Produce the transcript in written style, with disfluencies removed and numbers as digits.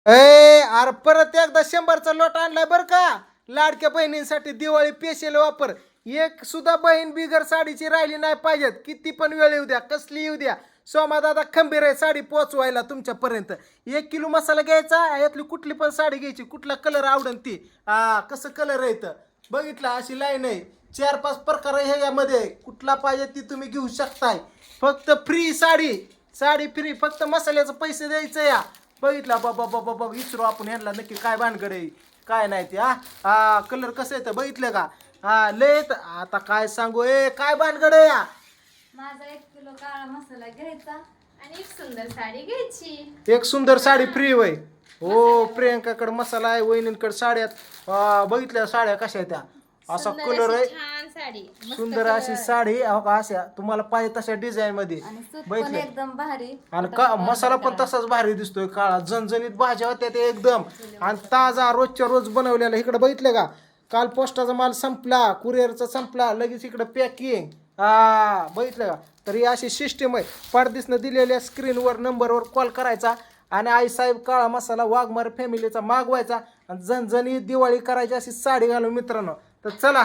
अरे परत एकदा 100चा लोट आणलाय बर का. लाडक्या बहिणींसाठी दिवाळी स्पेशल वापर. एक सुद्धा बहीण बिगर साडीची राहिली नाही पाहिजेत. किती पण वेळ येऊ द्या, कसली येऊ द्या. सोमादादा खंबीर आहे साडी पोचवायला तुमच्यापर्यंत. 1 किलो मसाला घ्यायचा, यातली कुठली पण साडी घ्यायची, कुठला कलर आवडन ती. कसं कलर आहे तर बघितलं, अशी लाईन आहे. 4-5 प्रकार आहे ह्याच्यामध्ये. कुठला पाहिजे ती तुम्ही घेऊ शकताय. फक्त फ्री साडी. साडी फ्री, फक्त मसाल्याचं पैसे द्यायचं या. बघितला बाबा बाबा बाबा, विचारू आपण ह्यांना नक्की काय भानगड आहे काय नाही ते. कलर कसं येतं बघितलं का. लय आता काय सांगू, काय भानगड आहे या. माझा 1 किलो काळा मसाला घ्यायचा आणि एक सुंदर साडी घ्यायची. एक सुंदर साडी फ्री वय. हो, प्रियंकाकडे मसाला आहे, वहिनींकडे साड्यात. बघितल्या साड्या कशा आहेत त्या. असा कलर आहे, छान साडी, सुंदर अशी साडी. अशा तुम्हाला पाहिजे तशा डिझाईन मध्ये आणि सूत पण बघितलं. एकदम भारी. आणि मसाला पण तसाच भारी दिसतोय काळा. झणझणीत भाज्या होत्या ते एकदम. आणि ताजा रोजच्या रोज बनवलेला. इकडे बघितलं का, काल पोस्टाचा माल संपला, कुरिअरचा संपला, लगेच इकडे पॅकिंग. बघितलं का. तर ही अशी सिस्टीम आहे. पडदिसनं दिलेल्या स्क्रीनवर नंबरवर कॉल करायचा आणि आईसाहेब काळा मसाला वाघमारे फॅमिलीचा मागवायचा आणि झणझणीत दिवाळी करायची अशी साडी घालून मित्रांनो. तर चला